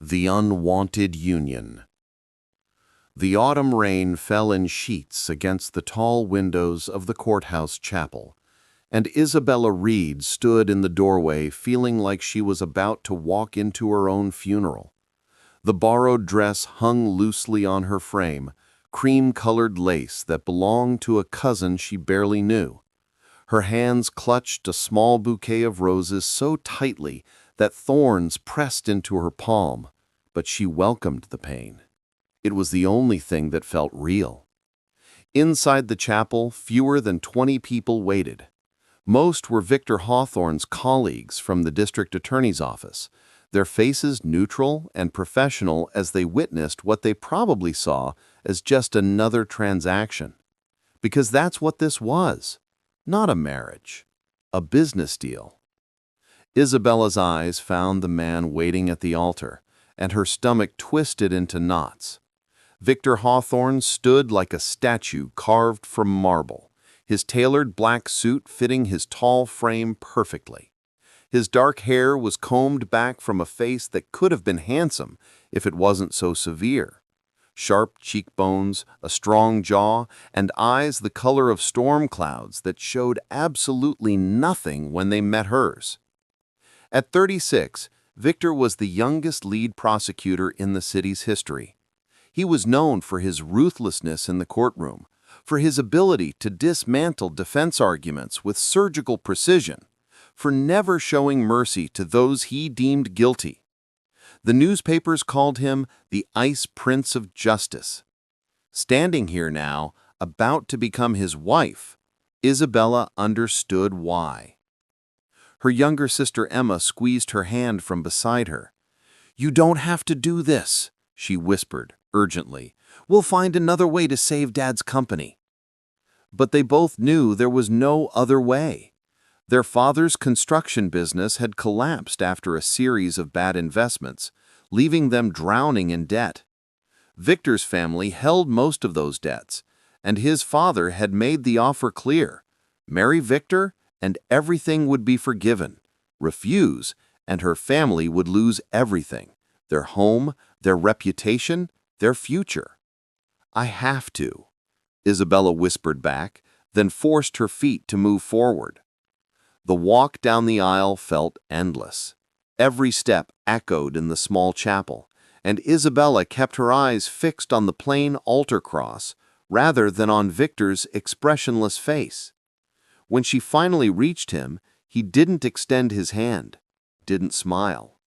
The Unwanted Union. The autumn rain fell in sheets against the tall windows of the courthouse chapel, and Isabella Reed stood in the doorway feeling like she was about to walk into her own funeral. The borrowed dress hung loosely on her frame, cream-colored lace that belonged to a cousin she barely knew. Her hands clutched a small bouquet of roses so tightly that thorns pressed into her palm, but she welcomed the pain. It was the only thing that felt real. Inside the chapel, fewer than 20 people waited. Most were Victor Hawthorne's colleagues from the district attorney's office, their faces neutral and professional as they witnessed what they probably saw as just another transaction. Because that's what this was. Not a marriage. A business deal. Isabella's eyes found the man waiting at the altar, and her stomach twisted into knots. Victor Hawthorne stood like a statue carved from marble, his tailored black suit fitting his tall frame perfectly. His dark hair was combed back from a face that could have been handsome if it wasn't so severe. Sharp cheekbones, a strong jaw, and eyes the color of storm clouds that showed absolutely nothing when they met hers. At 36, Victor was the youngest lead prosecutor in the city's history. He was known for his ruthlessness in the courtroom, for his ability to dismantle defense arguments with surgical precision, for never showing mercy to those he deemed guilty. The newspapers called him the Ice Prince of Justice. Standing here now, about to become his wife, Isabella understood why. Her younger sister Emma squeezed her hand from beside her. "You don't have to do this," she whispered urgently. "We'll find another way to save Dad's company." But they both knew there was no other way. Their father's construction business had collapsed after a series of bad investments, leaving them drowning in debt. Victor's family held most of those debts, and his father had made the offer clear: marry Victor, and everything would be forgiven. Refuse, and her family would lose everything: their home, their reputation, their future. "I have to," Isabella whispered back, then forced her feet to move forward. The walk down the aisle felt endless. Every step echoed in the small chapel, and Isabella kept her eyes fixed on the plain altar cross rather than on Victor's expressionless face. When she finally reached him, he didn't extend his hand, didn't smile.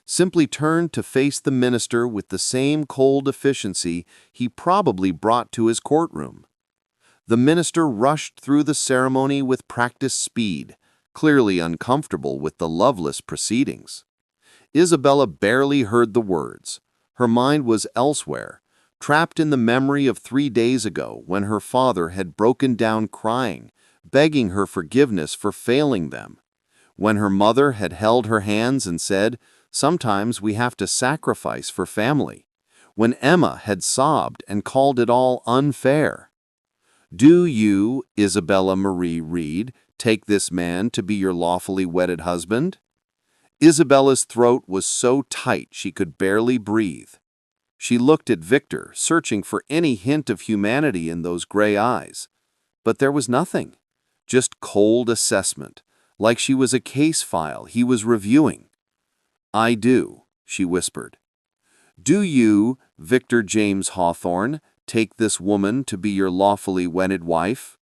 Simply turned to face the minister with the same cold efficiency he probably brought to his courtroom. The minister rushed through the ceremony with practiced speed, clearly uncomfortable with the loveless proceedings. Isabella barely heard the words. Her mind was elsewhere, trapped in the memory of 3 days ago when her father had broken down crying, begging her forgiveness for failing them. When her mother had held her hands and said, "Sometimes we have to sacrifice for family." When Emma had sobbed and called it all unfair. "Do you, Isabella Marie Reed, take this man to be your lawfully wedded husband?" Isabella's throat was so tight she could barely breathe. She looked at Victor, searching for any hint of humanity in those gray eyes. But there was nothing. Just cold assessment, like she was a case file he was reviewing. "I do," she whispered. "Do you, Victor James Hawthorne, take this woman to be your lawfully wedded wife?"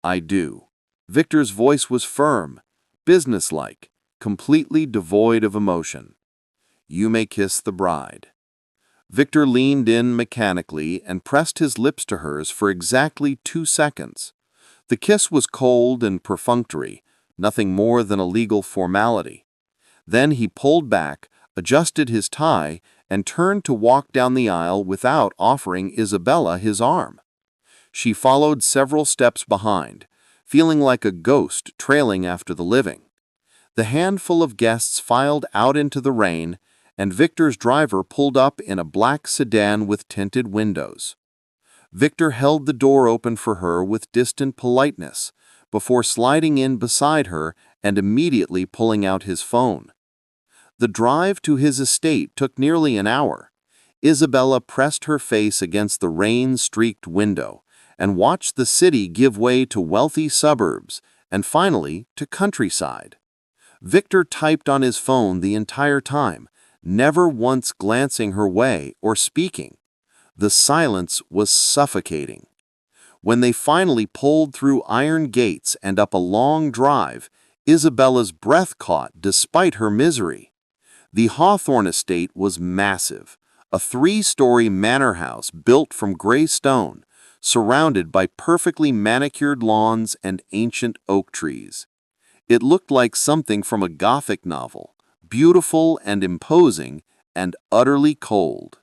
"I do." Victor's voice was firm, businesslike, completely devoid of emotion. "You may kiss the bride." Victor leaned in mechanically and pressed his lips to hers for exactly 2 seconds. The kiss was cold and perfunctory, nothing more than a legal formality. Then he pulled back, adjusted his tie, and turned to walk down the aisle without offering Isabella his arm. She followed several steps behind, feeling like a ghost trailing after the living. The handful of guests filed out into the rain, and Victor's driver pulled up in a black sedan with tinted windows. Victor held the door open for her with distant politeness, before sliding in beside her and immediately pulling out his phone. The drive to his estate took nearly an hour. Isabella pressed her face against the rain-streaked window and watched the city give way to wealthy suburbs and finally to countryside. Victor typed on his phone the entire time, never once glancing her way or speaking. The silence was suffocating. When they finally pulled through iron gates and up a long drive, Isabella's breath caught despite her misery. The Hawthorne estate was massive, a 3-story manor house built from gray stone, surrounded by perfectly manicured lawns and ancient oak trees. It looked like something from a Gothic novel, beautiful and imposing, and utterly cold.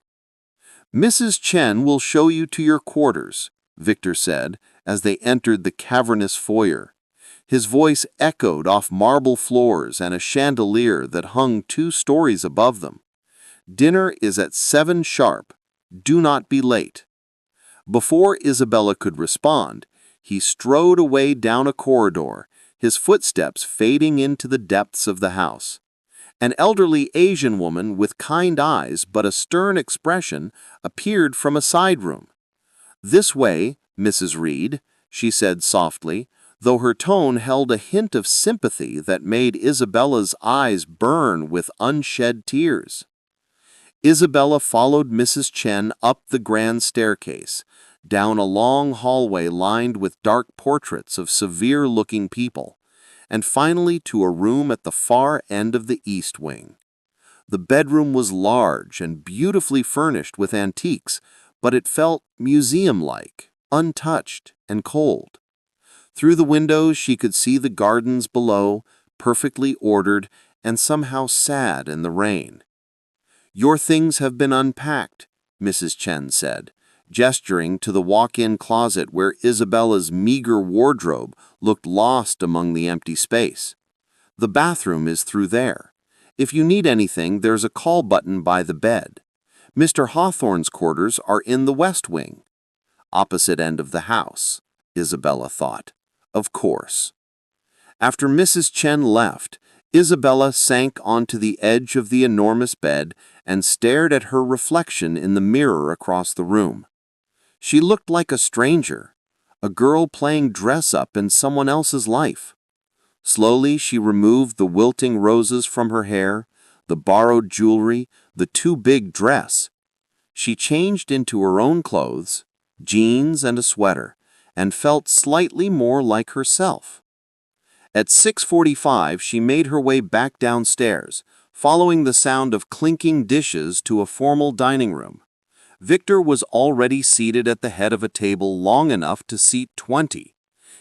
"Mrs. Chen will show you to your quarters," Victor said as they entered the cavernous foyer. His voice echoed off marble floors and a chandelier that hung 2 stories above them. "Dinner is at 7 sharp. Do not be late." Before Isabella could respond, he strode away down a corridor, his footsteps fading into the depths of the house. An elderly Asian woman with kind eyes but a stern expression appeared from a side room. "This way, Mrs. Reed," she said softly, though her tone held a hint of sympathy that made Isabella's eyes burn with unshed tears. Isabella followed Mrs. Chen up the grand staircase, down a long hallway lined with dark portraits of severe-looking people, and finally to a room at the far end of the east wing. The bedroom was large and beautifully furnished with antiques, but it felt museum-like, untouched and cold. Through the windows she could see the gardens below, perfectly ordered and somehow sad in the rain. "Your things have been unpacked," Mrs. Chen said, gesturing to the walk-in closet where Isabella's meager wardrobe looked lost among the empty space. "The bathroom is through there. If you need anything, there's a call button by the bed. Mr. Hawthorne's quarters are in the west wing." Opposite end of the house, Isabella thought. Of course. After Mrs. Chen left, Isabella sank onto the edge of the enormous bed and stared at her reflection in the mirror across the room. She looked like a stranger, a girl playing dress-up in someone else's life. Slowly she removed the wilting roses from her hair, the borrowed jewelry, the too big dress. She changed into her own clothes, jeans and a sweater, and felt slightly more like herself. At 6:45 she made her way back downstairs, following the sound of clinking dishes to a formal dining room. Victor was already seated at the head of a table long enough to seat 20.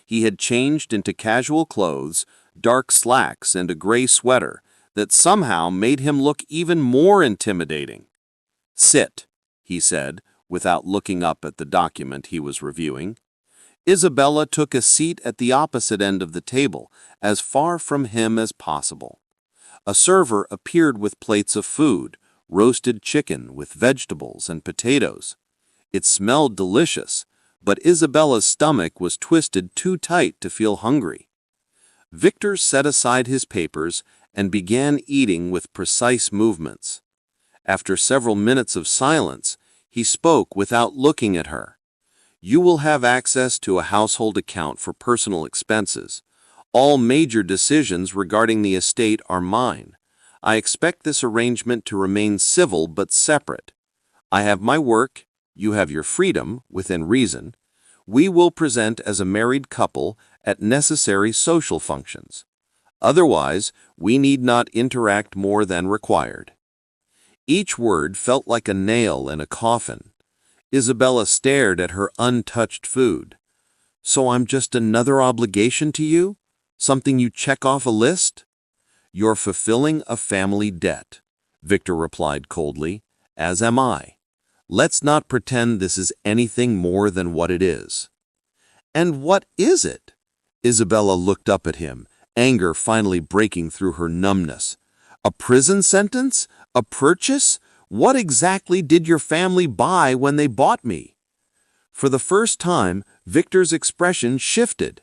He had changed into casual clothes, dark slacks and a gray sweater that somehow made him look even more intimidating. "Sit," he said, without looking up at the document he was reviewing. Isabella took a seat at the opposite end of the table, as far from him as possible. A server appeared with plates of food, roasted chicken with vegetables and potatoes. It smelled delicious, but Isabella's stomach was twisted too tight to feel hungry. Victor set aside his papers and began eating with precise movements. After several minutes of silence, he spoke without looking at her. "You will have access to a household account for personal expenses. All major decisions regarding the estate are mine. I expect this arrangement to remain civil but separate. I have my work, you have your freedom, within reason. We will present as a married couple at necessary social functions. Otherwise, we need not interact more than required." Each word felt like a nail in a coffin. Isabella stared at her untouched food. "So I'm just another obligation to you? Something you check off a list?" "You're fulfilling a family debt," Victor replied coldly, "as am I. Let's not pretend this is anything more than what it is." "And what is it?" Isabella looked up at him, anger finally breaking through her numbness. "A prison sentence? A purchase? What exactly did your family buy when they bought me?" For the first time, Victor's expression shifted.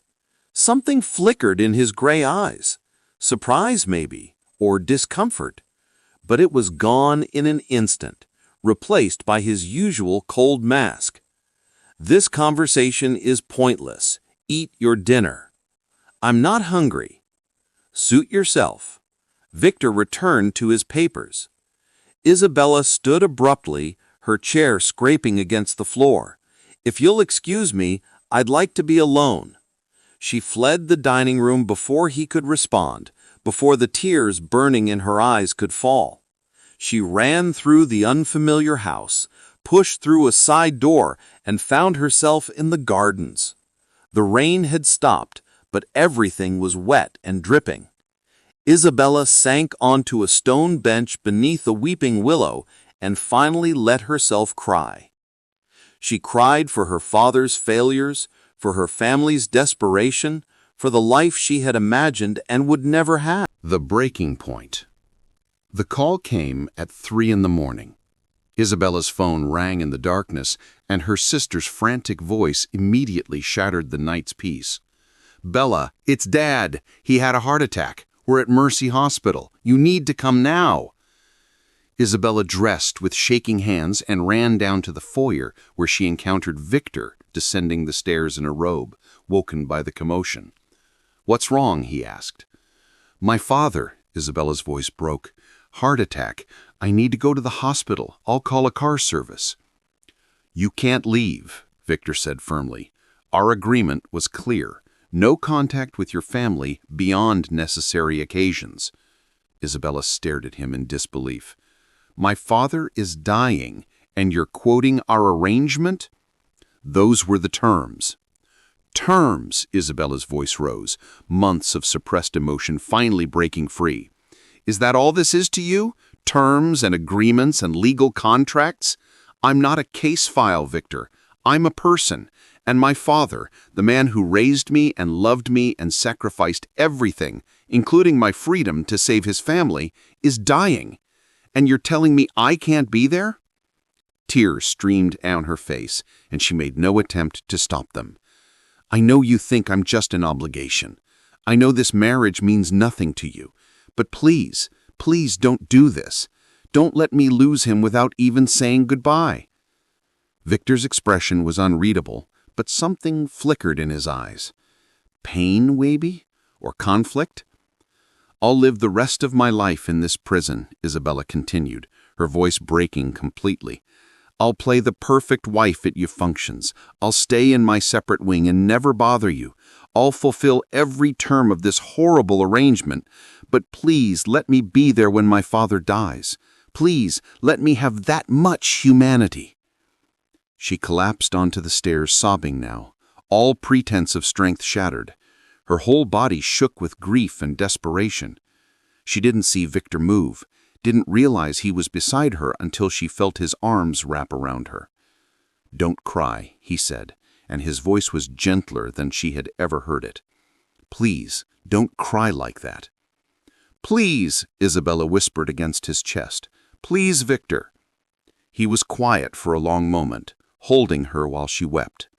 Something flickered in his gray eyes. Surprise, maybe, or discomfort. but it was gone in an instant, replaced by his usual cold mask. "This conversation is pointless. Eat your dinner." "I'm not hungry." "Suit yourself." Victor returned to his papers. Isabella stood abruptly, her chair scraping against the floor. "If you'll excuse me, I'd like to be alone." She fled the dining room before he could respond, before the tears burning in her eyes could fall. She ran through the unfamiliar house, pushed through a side door, and found herself in the gardens. The rain had stopped, but everything was wet and dripping. Isabella sank onto a stone bench beneath a weeping willow and finally let herself cry. She cried for her father's failures, for her family's desperation, for the life she had imagined and would never have. The breaking point. The call came at 3 in the morning. Isabella's phone rang in the darkness, and her sister's frantic voice immediately shattered the night's peace. "Bella, it's Dad. He had a heart attack. We're at Mercy Hospital. You need to come now." Isabella dressed with shaking hands and ran down to the foyer, where she encountered Victor descending the stairs in a robe, woken by the commotion. "What's wrong?" he asked. "My father," Isabella's voice broke. "Heart attack. I need to go to the hospital. I'll call a car service." "You can't leave," Victor said firmly. "Our agreement was clear. No contact with your family beyond necessary occasions." Isabella stared at him in disbelief. "My father is dying, and you're quoting our arrangement?" "Those were the terms." "Terms," Isabella's voice rose, months of suppressed emotion finally breaking free. "Is that all this is to you? Terms and agreements and legal contracts? I'm not a case file, Victor. I'm a person. And my father, the man who raised me and loved me and sacrificed everything, including my freedom to save his family, is dying. And you're telling me I can't be there?" Tears streamed down her face, and she made no attempt to stop them. "I know you think I'm just an obligation. I know this marriage means nothing to you. But please, please don't do this. Don't let me lose him without even saying goodbye." Victor's expression was unreadable, but something flickered in his eyes. Pain, maybe? Or conflict? "I'll live the rest of my life in this prison," Isabella continued, her voice breaking completely. "I'll play the perfect wife at your functions. I'll stay in my separate wing and never bother you. I'll fulfill every term of this horrible arrangement. But please let me be there when my father dies. Please let me have that much humanity." She collapsed onto the stairs, sobbing now, all pretense of strength shattered. Her whole body shook with grief and desperation. She didn't see Victor move, didn't realize he was beside her until she felt his arms wrap around her. "Don't cry," he said, and his voice was gentler than she had ever heard it. "Please, don't cry like that." "Please," Isabella whispered against his chest. "Please, Victor." He was quiet for a long moment, holding her while she wept.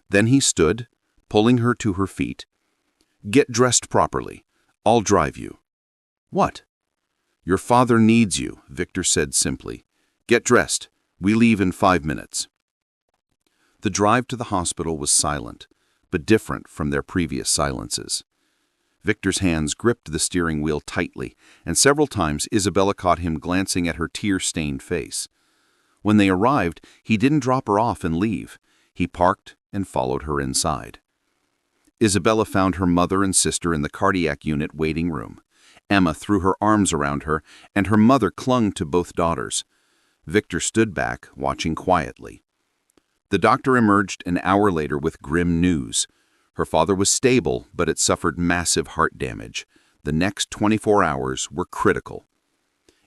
Then he stood, pulling her to her feet. "Get dressed properly. I'll drive you." "What?" "Your father needs you," Victor said simply. "Get dressed. We leave in 5 minutes." The drive to the hospital was silent, but different from their previous silences. Victor's hands gripped the steering wheel tightly, and several times Isabella caught him glancing at her tear-stained face. When they arrived, he didn't drop her off and leave. He parked and followed her inside. Isabella found her mother and sister in the cardiac unit waiting room. Emma threw her arms around her, and her mother clung to both daughters. Victor stood back, watching quietly. The doctor emerged an hour later with grim news. Her father was stable, but it suffered massive heart damage. The next 24 hours were critical.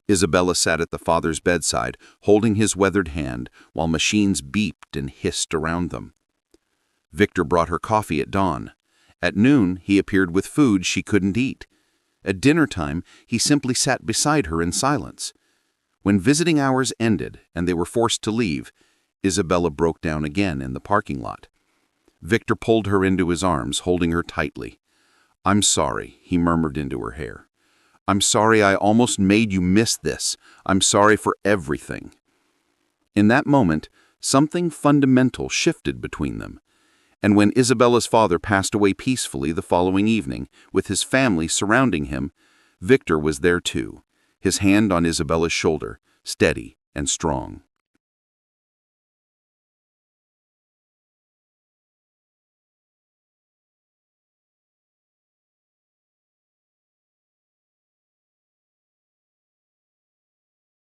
Isabella sat at the father's bedside, holding his weathered hand, while machines beeped and hissed around them. Victor brought her coffee at dawn. At noon, he appeared with food she couldn't eat. At dinner time, he simply sat beside her in silence. When visiting hours ended and they were forced to leave, Isabella broke down again in the parking lot. Victor pulled her into his arms, holding her tightly. "I'm sorry," he murmured into her hair. I'm sorry I almost made you miss this. I'm sorry for everything." In that moment, something fundamental shifted between them. And when Isabella's father passed away peacefully the following evening, with his family surrounding him, Victor was there too, his hand on Isabella's shoulder, steady and strong.